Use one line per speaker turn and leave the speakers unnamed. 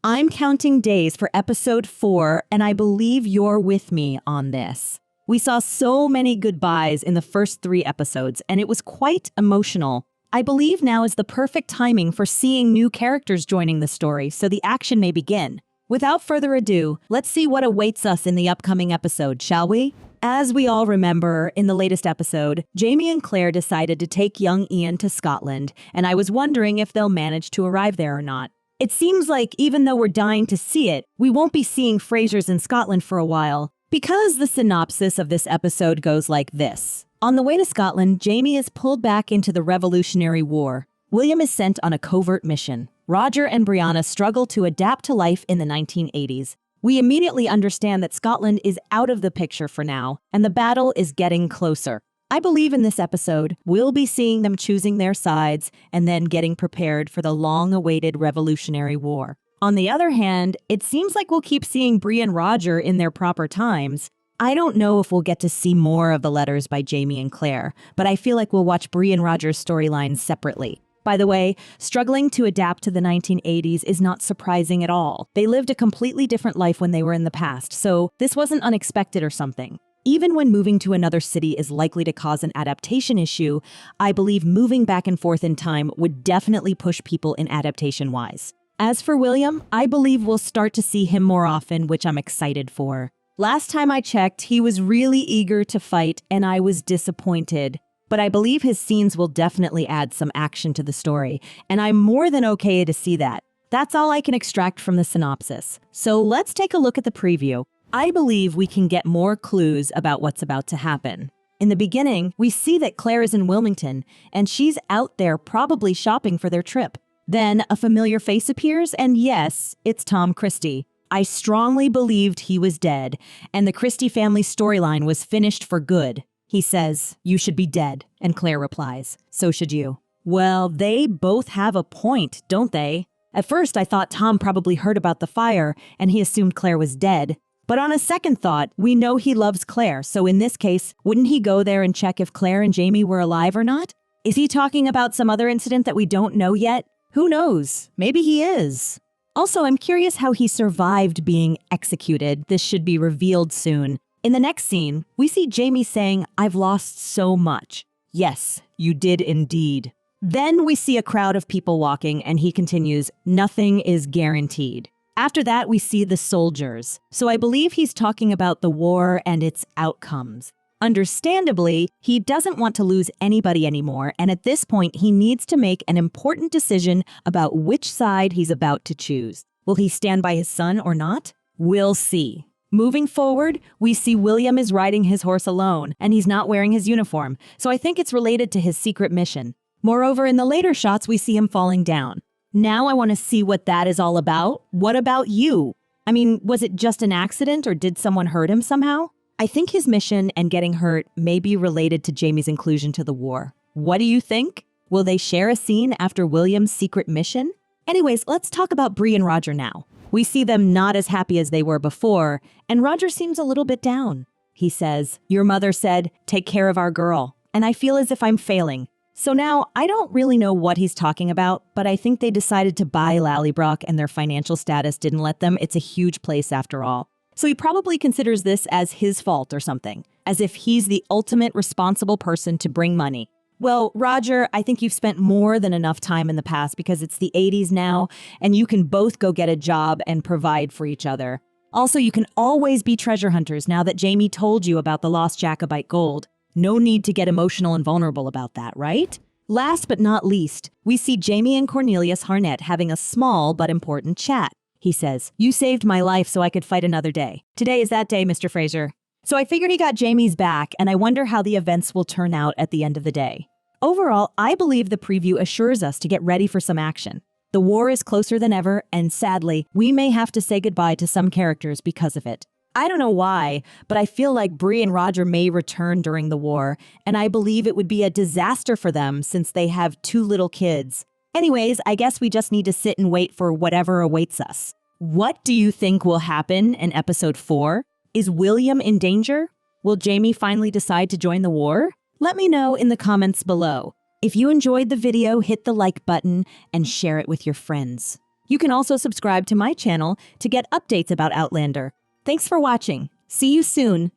I'm counting days for episode 4, and I believe you're with me on this. We saw so many goodbyes in the first 3 episodes, and it was quite emotional. I believe now is the perfect timing for seeing new characters joining the story, so the action may begin. Without further ado, let's see what awaits us in the upcoming episode, shall we? As we all remember, in the latest episode, Jamie and Claire decided to take young Ian to Scotland, and I was wondering if they'll manage to arrive there or not. It seems like even though we're dying to see it, we won't be seeing Frasers in Scotland for a while, because the synopsis of this episode goes like this. On the way to Scotland, Jamie is pulled back into the Revolutionary War. William is sent on a covert mission. Roger and Brianna struggle to adapt to life in the 1980s. We immediately understand that Scotland is out of the picture for now, and the battle is getting closer. I believe in this episode, we'll be seeing them choosing their sides and then getting prepared for the long-awaited Revolutionary War. On the other hand, it seems like we'll keep seeing Bree and Roger in their proper times. I don't know if we'll get to see more of the letters by Jamie and Claire, but I feel like we'll watch Bree and Roger's storylines separately. By the way, struggling to adapt to the 1980s is not surprising at all. They lived a completely different life when they were in the past, so this wasn't unexpected or something. Even when moving to another city is likely to cause an adaptation issue, I believe moving back and forth in time would definitely push people in adaptation-wise. As for William, I believe we'll start to see him more often, which I'm excited for. Last time I checked, he was really eager to fight, and I was disappointed. But I believe his scenes will definitely add some action to the story, and I'm more than okay to see that. That's all I can extract from the synopsis. So let's take a look at the preview. I believe we can get more clues about what's about to happen. In the beginning, we see that Claire is in Wilmington, and she's out there probably shopping for their trip. Then a familiar face appears, and yes, it's Tom Christie. I strongly believed he was dead, and the Christie family storyline was finished for good. He says, "You should be dead," and Claire replies, "So should you." Well, they both have a point, don't they? At first, I thought Tom probably heard about the fire, and he assumed Claire was dead. But on a second thought, we know he loves Claire, so in this case, wouldn't he go there and check if Claire and Jamie were alive or not? Is he talking about some other incident that we don't know yet? Who knows? Maybe he is. Also, I'm curious how he survived being executed. This should be revealed soon. In the next scene, we see Jamie saying, "I've lost so much." Yes, you did indeed. Then we see a crowd of people walking, and he continues, "Nothing is guaranteed." After that, we see the soldiers. So I believe he's talking about the war and its outcomes. Understandably, he doesn't want to lose anybody anymore, and at this point, he needs to make an important decision about which side he's about to choose. Will he stand by his son or not? We'll see. Moving forward, we see William is riding his horse alone, and he's not wearing his uniform, so I think it's related to his secret mission. Moreover, in the later shots, we see him falling down. Now I want to see what that is all about. What about you? I mean, was it just an accident, or did someone hurt him somehow? I think his mission and getting hurt may be related to Jamie's inclusion to the war. What do you think? Will they share a scene after William's secret mission? Anyways, let's talk about Bree and Roger now. We see them not as happy as they were before, and Roger seems a little bit down. He says, "Your mother said, take care of our girl, and I feel as if I'm failing." So now, I don't really know what he's talking about, but I think they decided to buy Lallybroch and their financial status didn't let them. It's a huge place after all. So he probably considers this as his fault or something, as if he's the ultimate responsible person to bring money. Well, Roger, I think you've spent more than enough time in the past because it's the 80s now, and you can both go get a job and provide for each other. Also, you can always be treasure hunters now that Jamie told you about the lost Jacobite gold. No need to get emotional and vulnerable about that, right? Last but not least, we see Jamie and Cornelius Harnett having a small but important chat. He says, "You saved my life so I could fight another day. Today is that day, Mr. Fraser." So I figured he got Jamie's back, and I wonder how the events will turn out at the end of the day. Overall, I believe the preview assures us to get ready for some action. The war is closer than ever, and sadly, we may have to say goodbye to some characters because of it. I don't know why, but I feel like Bree and Roger may return during the war, and I believe it would be a disaster for them since they have 2 little kids. Anyways, I guess we just need to sit and wait for whatever awaits us. What do you think will happen in episode 4? Is William in danger? Will Jamie finally decide to join the war? Let me know in the comments below. If you enjoyed the video, hit the like button and share it with your friends. You can also subscribe to my channel to get updates about Outlander. Thanks for watching. See you soon.